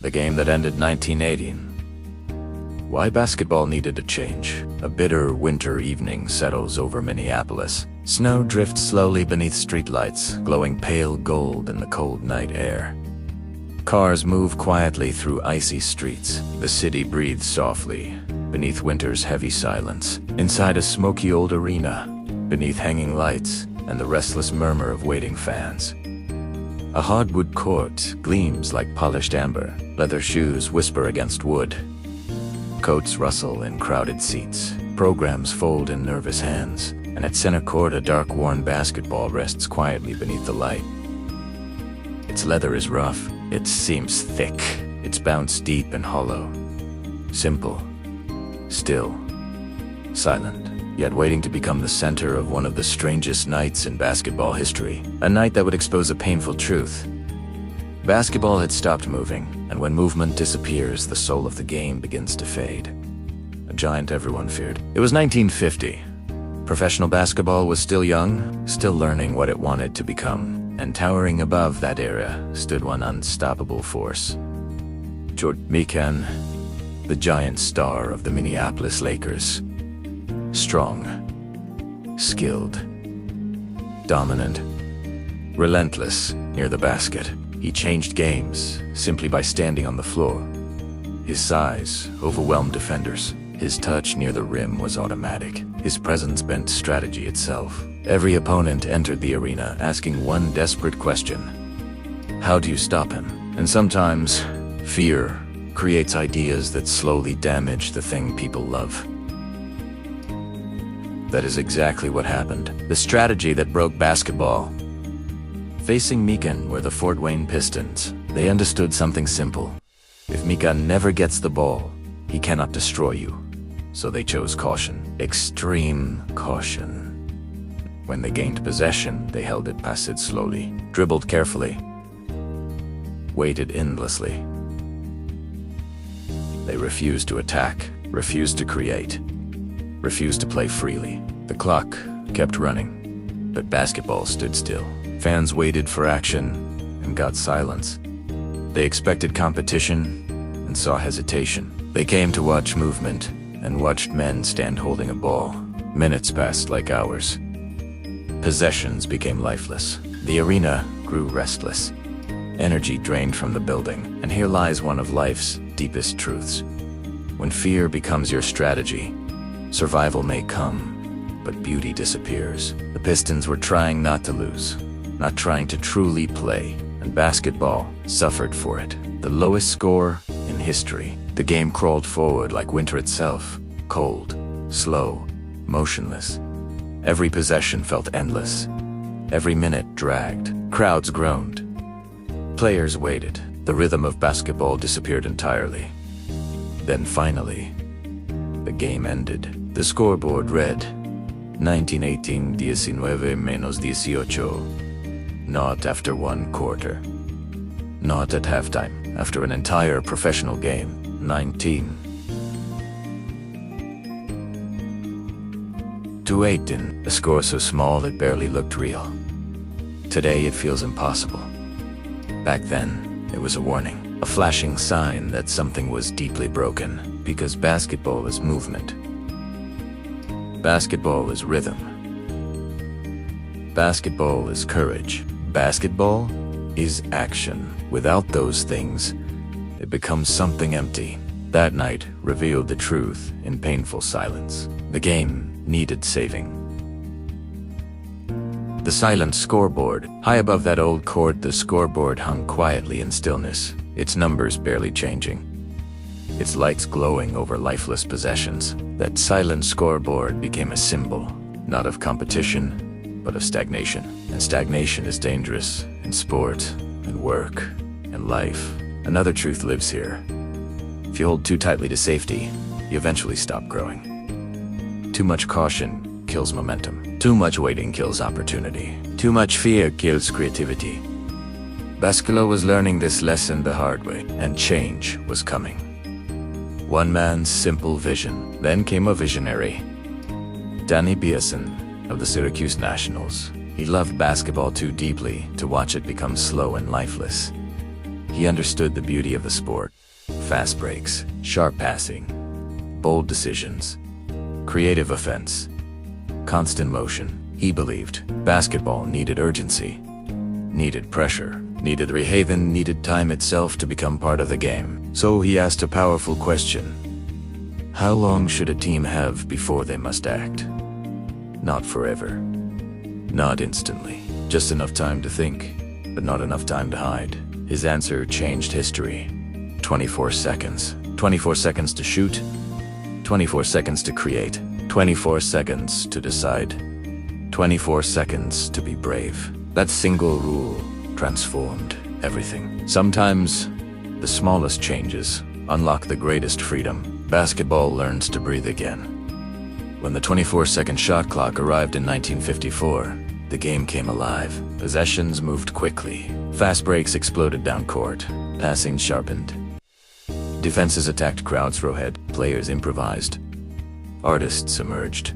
the game that ended 1918. Why basketball needed a change. A bitter winter evening settles over Minneapolis. Snow drifts slowly beneath streetlights, glowing pale gold in the cold night air. Cars move quietly through icy streets. The city breathes softly, beneath winter's heavy silence. Inside a smoky old arena, beneath hanging lights and the restless murmur of waiting fans. A hardwood court gleams like polished amber. Leather shoes whisper against wood. Coats rustle in crowded seats. Programs fold in nervous hands. And at center court, a dark, worn basketball rests quietly beneath the light. Its leather is rough. It seems thick. Its bounce deep and hollow. Simple. Still. Silent. Yet waiting to become the center of one of the strangest nights in basketball history. A night that would expose a painful truth. Basketball had stopped moving, and when movement disappears, the soul of the game begins to fade. A giant everyone feared. It was 1950. Professional basketball was still young, still learning what it wanted to become, and towering above that era stood one unstoppable force. Mikan, the giant star of the Minneapolis Lakers. Strong, skilled, dominant, relentless near the basket. He changed games simply by standing on the floor. His size overwhelmed defenders. His touch near the rim was automatic. His presence bent strategy itself. Every opponent entered the arena asking one desperate question. How do you stop him? And sometimes, fear creates ideas that slowly damage the thing people love. That is exactly what happened. The strategy that broke basketball. Facing Mikan were the Fort Wayne Pistons. They understood something simple. If Mikan never gets the ball, he cannot destroy you. So they chose caution. Extreme caution. When they gained possession, they held it, passed it slowly, dribbled carefully, waited endlessly. They refused to attack, refused to create, refused to play freely. The clock kept running, but basketball stood still. Fans waited for action and got silence. They expected competition and saw hesitation. They came to watch movement and watched men stand holding a ball. Minutes passed like hours. Possessions became lifeless. The arena grew restless. Energy drained from the building. And here lies one of life's deepest truths. When fear becomes your strategy, survival may come, but beauty disappears. The Pistons were trying not to lose, not trying to truly play, and basketball suffered for it. The lowest score in history. The game crawled forward like winter itself, cold, slow, motionless. Every possession felt endless. Every minute dragged. Crowds groaned. Players waited. The rhythm of basketball disappeared entirely. Then finally, the game ended. The scoreboard read, 1918, 19-18. Not after one quarter. Not at halftime. After an entire professional game. 19-18. A score so small it barely looked real. Today it feels impossible. Back then, it was a warning. A flashing sign that something was deeply broken. Because basketball is movement. Basketball is rhythm. Basketball is courage. Basketball is action. Without those things, it becomes something empty. That night revealed the truth in painful silence. The game needed saving. The silent scoreboard. High above that old court, the scoreboard hung quietly in stillness, its numbers barely changing. Its lights glowing over lifeless possessions. That silent scoreboard became a symbol, not of competition, but of stagnation. And stagnation is dangerous in sport, and work, and life. Another truth lives here. If you hold too tightly to safety, you eventually stop growing. Too much caution kills momentum. Too much waiting kills opportunity. Too much fear kills creativity. Basketball was learning this lesson the hard way, and change was coming. One man's simple vision. Then came a visionary. Danny Biason of the Syracuse Nationals. He loved basketball too deeply to watch it become slow and lifeless. He understood the beauty of the sport. Fast breaks, sharp passing, bold decisions, creative offense, constant motion. He believed basketball needed urgency, needed pressure, needed rehaven, needed time itself to become part of the game. So he asked a powerful question. How long should a team have before they must act? Not forever. Not instantly. Just enough time to think, but not enough time to hide. His answer changed history. 24 seconds. 24 seconds to shoot. 24 seconds to create. 24 seconds to decide. 24 seconds to be brave. That single rule transformed everything. Sometimes, the smallest changes unlock the greatest freedom. Basketball learns to breathe again. When the 24-second shot clock arrived in 1954, the game came alive. Possessions moved quickly. Fast breaks exploded down court. Passing sharpened. Defenses attacked crowds row ahead. Players improvised. Artists emerged.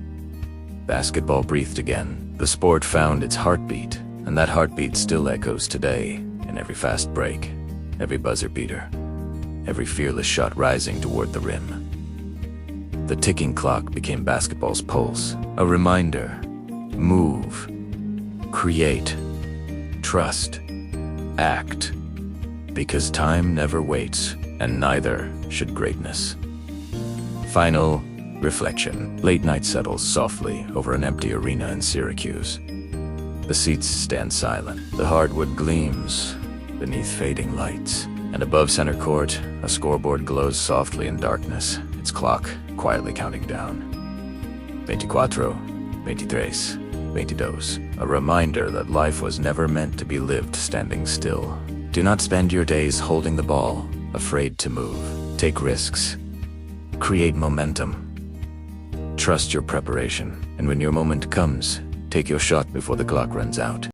Basketball breathed again. The sport found its heartbeat, and that heartbeat still echoes today in every fast break, every buzzer beater, every fearless shot rising toward the rim. The ticking clock became basketball's pulse, a reminder. Move, create, trust, act. Because time never waits, and neither should greatness. Final reflection. Late night settles softly over an empty arena in Syracuse. The seats stand silent. The hardwood gleams beneath fading lights. And above center court, a scoreboard glows softly in darkness, its clock quietly counting down. 24, 23, 22. A reminder that life was never meant to be lived standing still. Do not spend your days holding the ball, afraid to move. Take risks. Create momentum. Trust your preparation, and when your moment comes, take your shot before the clock runs out.